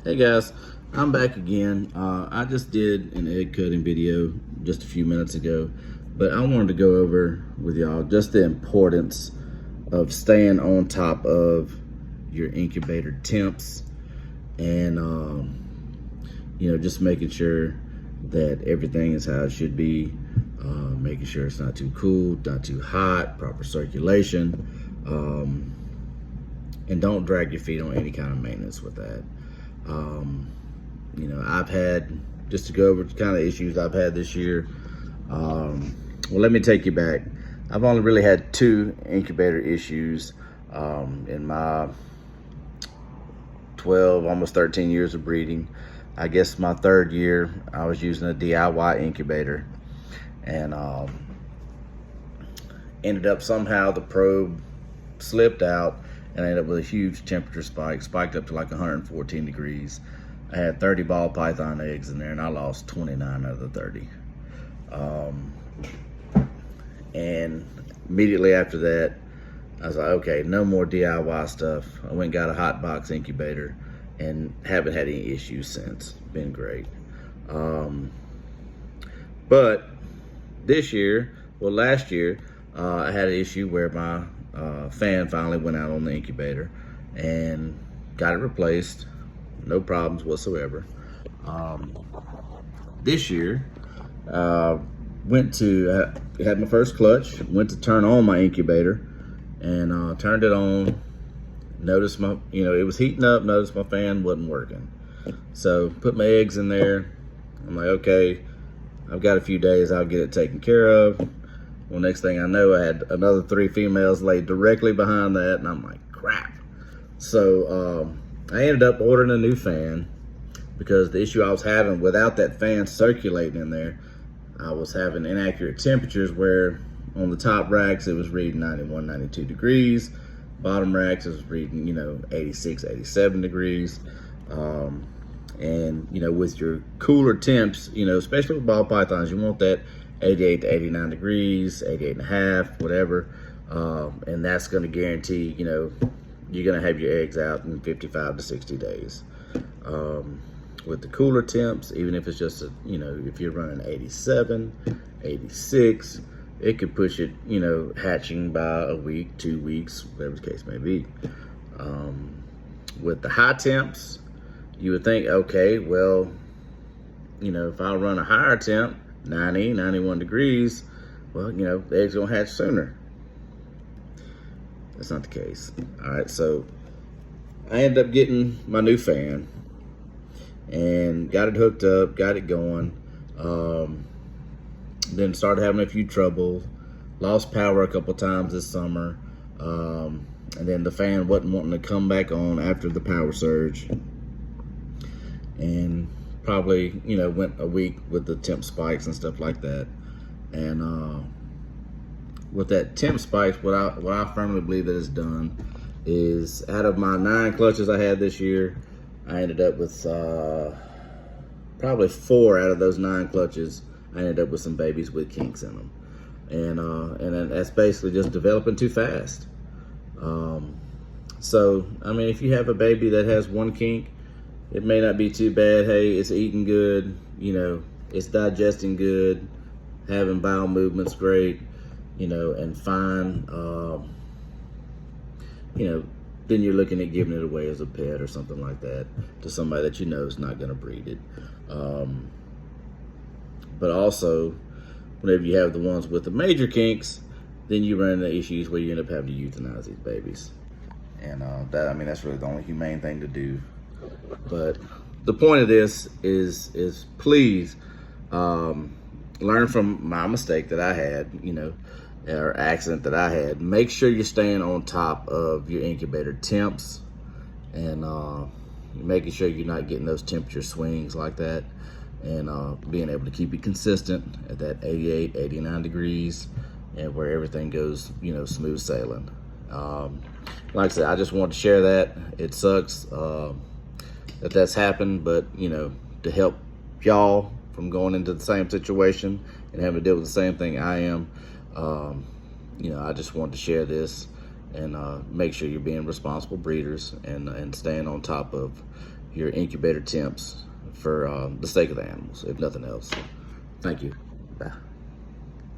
Hey guys, I'm back again. I just did an egg cutting video just a few minutes ago, but I wanted to go over with y'all just the importance of staying on top of your incubator temps and just making sure that everything is how it should be, making sure it's not too cool, not too hot, proper circulation, and don't drag your feet on any kind of maintenance with that. I've had, just to go over the kind of issues I've had this year. Well, let me take you back. I've only really had two incubator issues in my 12, almost 13 years of breeding. I guess my third year, I was using a DIY incubator, and ended up somehow the probe slipped out, and I ended up with a huge temperature spiked up to like 114 degrees. I had 30 ball python eggs in there, and I lost 29 out of the 30. And immediately after that, I was like, okay, no more DIY stuff. I went and got a hot box incubator and haven't had any issues since. Been great. But this year, well, last year, I had an issue where my fan finally went out on the incubator and got it replaced. No problems whatsoever. This year, had my first clutch, went to turn on my incubator, and turned it on. Noticed it was heating up. Noticed my fan wasn't working. So put my eggs in there. I'm like, okay, I've got a few days. I'll get it taken care of. Well, next thing I know, I had another 3 females laid directly behind that, and I'm like, crap. So I ended up ordering a new fan because the issue I was having without that fan circulating in there, I was having inaccurate temperatures where on the top racks it was reading 91, 92 degrees. Bottom racks it was reading, 86, 87 degrees. And with your cooler temps, especially with ball pythons, you want that 88 to 89 degrees, 88 and a half, whatever. And that's going to guarantee, you're going to have your eggs out in 55 to 60 days. With the cooler temps, even if it's just, if you're running 87, 86, it could push it, hatching by a week, 2 weeks, whatever the case may be. With the high temps, you would think, okay, well, if I run a higher temp, 90, 91 degrees, well, the eggs gonna hatch sooner. That's not the case. All right, so I ended up getting my new fan and got it hooked up, got it going. Then started having a few troubles, lost power a couple times this summer. And then the fan wasn't wanting to come back on after the power surge. And probably, went a week with the temp spikes and stuff like that. And with that temp spikes, what I firmly believe that it's done is, out of my 9 clutches I had this year, I ended up with probably 4 out of those 9 clutches. I ended up with some babies with kinks in them, and that's basically just developing too fast. So I mean, if you have a baby that has 1 kink, it may not be too bad. Hey, it's eating good, it's digesting good, having bowel movements great, and fine. Then you're looking at giving it away as a pet or something like that to somebody that is not going to breed it. But also, whenever you have the ones with the major kinks, then you run into issues where you end up having to euthanize these babies. And that's really the only humane thing to do. But the point of this is please learn from my mistake that I had, or accident that I had. Make sure you're staying on top of your incubator temps, and making sure you're not getting those temperature swings like that, and being able to keep it consistent at that 88, 89 degrees, and where everything goes, smooth sailing. Like I said, I just wanted to share that. It sucks that's happened, but to help y'all from going into the same situation and having to deal with the same thing I am, I just wanted to share this and make sure you're being responsible breeders and staying on top of your incubator temps for the sake of the animals, if nothing else. Thank you. Bye.